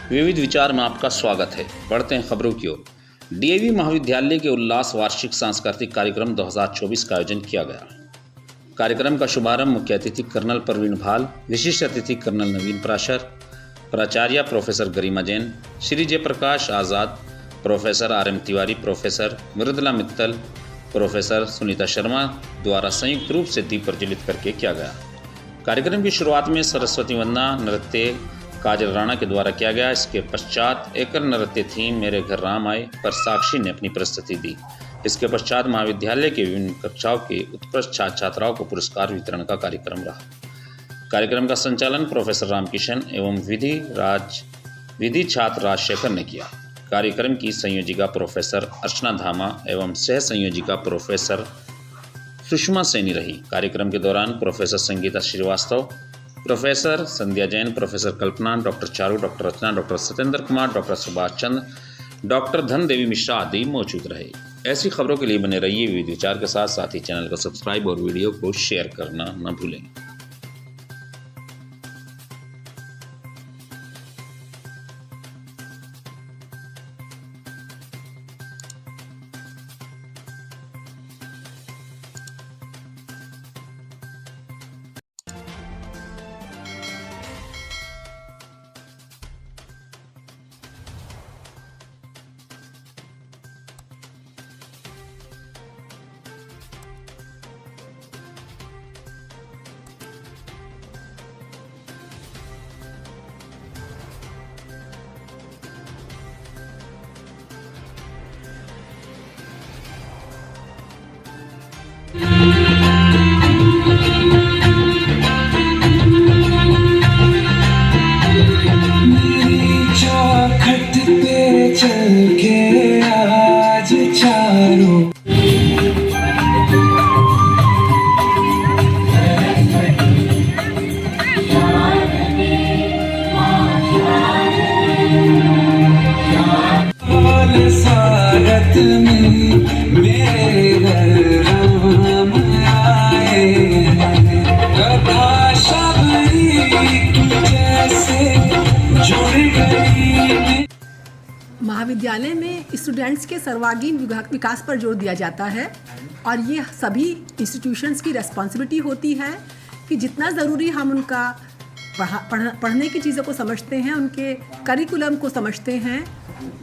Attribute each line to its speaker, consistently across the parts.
Speaker 1: विविध विचार में आपका स्वागत है। बढ़ते हैं खबरों की ओर। डीएवी महाविद्यालय के उल्लास वार्षिक सांस्कृतिक कार्यक्रम 2024 का आयोजन किया गया। कार्यक्रम का शुभारंभ मुख्य अतिथि कर्नल प्रवीण भाल, विशिष्ट अतिथि कर्नल नवीन प्राशर, प्राचार्य professor Garima Jain, Shri Jayprakash Azad, professor RM. Tiwari, professor Mridula Mittal, professor Sunita Sharma द्वारा संयुक्त रूप से दीप प्रज्वलित करके किया गया। कार्यक्रम की शुरुआत में सरस्वती वंदना नृत्य काजल राणा के द्वारा किया गया। इसके पश्चात एकल नृत्य थीम मेरे घर राम आए पर साक्षी ने अपनी प्रस्तुति दी। इसके पश्चात महाविद्यालय के विभिन्न कक्षाओं के उत्कृष्ट छात्र छात्राओं को पुरस्कार वितरण का कार्यक्रम रहा। कार्यक्रम का संचालन प्रोफेसर रामकिशन एवं विधि छात्र राजशेखर ने किया। कार्यक्रम की संयोजिका प्रोफेसर अर्चना धामा एवं सह संयोजिका प्रोफेसर सुषमा सैनी रही। कार्यक्रम के दौरान प्रोफेसर संगीता श्रीवास्तव, प्रोफेसर संध्या जैन, प्रोफेसर कल्पना, डॉक्टर चारू, डॉक्टर रचना, doctor Satyendra Kumar, doctor Subhash Chandra, doctor धन देवी मिश्रा आदि मौजूद रहे। ऐसी खबरों के लिए बने रहिए विविध विचार के साथ ही चैनल को सब्सक्राइब और वीडियो को शेयर करना न भूलें।
Speaker 2: चौखट पे चल के आज चारों स्वागत में मेरे घर राम आए हैं। कथा शबरी की जैसे जुड़ गई।
Speaker 3: महाविद्यालय में स्टूडेंट्स के सर्वांगीण विकास पर जोर दिया जाता है और ये सभी इंस्टीट्यूशंस की रेस्पॉन्सिबिलिटी होती है कि जितना ज़रूरी हम उनका पढ़ने की चीज़ों को समझते हैं, उनके करिकुलम को समझते हैं,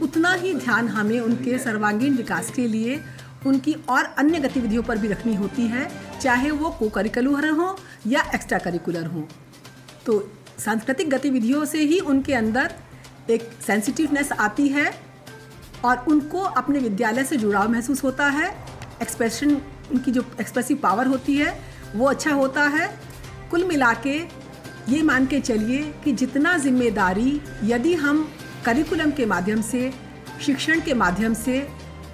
Speaker 3: उतना ही ध्यान हमें उनके सर्वांगीण विकास के लिए उनकी और अन्य गतिविधियों पर भी रखनी होती है, चाहे वो को करिकुलर हो या एक्स्ट्रा करिकुलर हो। तो सांस्कृतिक गतिविधियों से ही उनके अंदर एक सेंसिटिवनेस आती है और उनको अपने विद्यालय से जुड़ाव महसूस होता है। एक्सप्रेशन, उनकी जो एक्सप्रेसिव पावर होती है वो अच्छा होता है। कुल मिला के ये मान के चलिए कि जितना जिम्मेदारी यदि हम करिकुलम के माध्यम से, शिक्षण के माध्यम से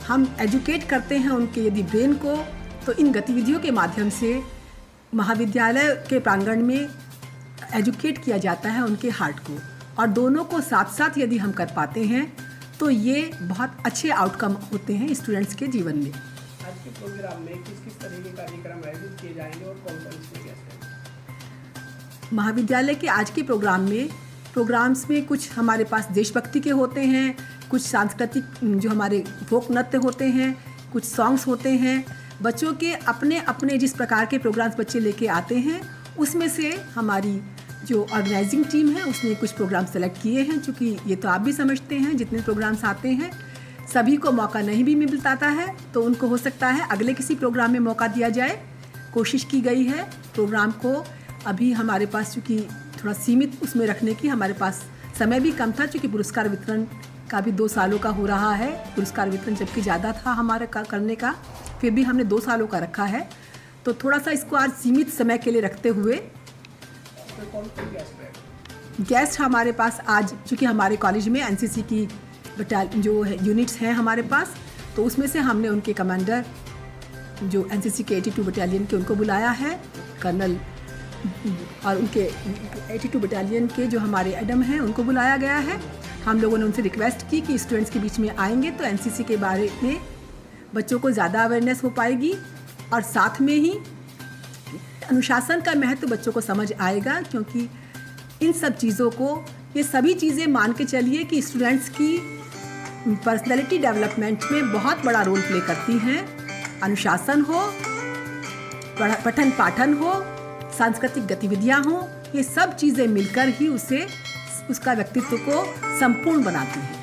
Speaker 3: हम एजुकेट करते हैं उनके यदि ब्रेन को, तो इन गतिविधियों के माध्यम से महाविद्यालय के प्रांगण में एजुकेट किया जाता है उनके हार्ट को। और दोनों को साथ साथ यदि हम कर पाते हैं तो ये बहुत अच्छे आउटकम होते हैं स्टूडेंट्स के जीवन में।
Speaker 4: आज के प्रोग्राम में किस किस तरह के कार्यक्रम आयोजित किए जाएंगे और कौन कौन इसमें गेस्ट हैं?
Speaker 3: महाविद्यालय के आज के प्रोग्राम्स में कुछ हमारे पास देशभक्ति के होते हैं, कुछ सांस्कृतिक जो हमारे फोक नृत्य होते हैं, कुछ सॉन्ग्स होते हैं। बच्चों के अपने अपने जिस प्रकार के प्रोग्राम्स बच्चे लेके आते हैं उसमें से हमारी जो ऑर्गेनाइजिंग टीम है उसने कुछ प्रोग्राम सेलेक्ट किए हैं। चूँकि ये तो आप भी समझते हैं जितने प्रोग्राम्स आते हैं सभी को मौका नहीं भी मिल पाता है, तो उनको हो सकता है अगले किसी प्रोग्राम में मौका दिया जाए। कोशिश की गई है प्रोग्राम को अभी हमारे पास चूँकि थोड़ा सीमित उसमें रखने की, हमारे पास समय भी कम था चूँकि पुरस्कार वितरण का भी 2 सालों का हो रहा है। पुरस्कार वितरण जबकि ज़्यादा था हमारे करने का, फिर भी हमने 2 सालों का रखा है। तो थोड़ा सा इसको आज सीमित समय के लिए रखते हुए गेस्ट हमारे पास आज, चूँकि हमारे कॉलेज में एनसीसी की जो यूनिट्स हैं हमारे पास, तो उसमें से हमने उनके कमांडर जो एनसीसी के 82 बटालियन के उनको बुलाया है, कर्नल, और उनके 82 बटालियन के जो हमारे एडम हैं उनको बुलाया गया है। हम लोगों ने उनसे रिक्वेस्ट की कि स्टूडेंट्स के बीच में आएंगे तो एनसीसी के बारे में बच्चों को ज़्यादा अवेयरनेस हो पाएगी और साथ में ही अनुशासन का महत्व बच्चों को समझ आएगा, क्योंकि इन सब चीज़ों को ये सभी चीज़ें मान के चलिए कि स्टूडेंट्स की पर्सनैलिटी डेवलपमेंट में बहुत बड़ा रोल प्ले करती हैं। अनुशासन हो, पठन पाठन हो, सांस्कृतिक गतिविधियाँ हों, ये सब चीज़ें मिलकर ही उसका व्यक्तित्व को संपूर्ण बनाती हैं।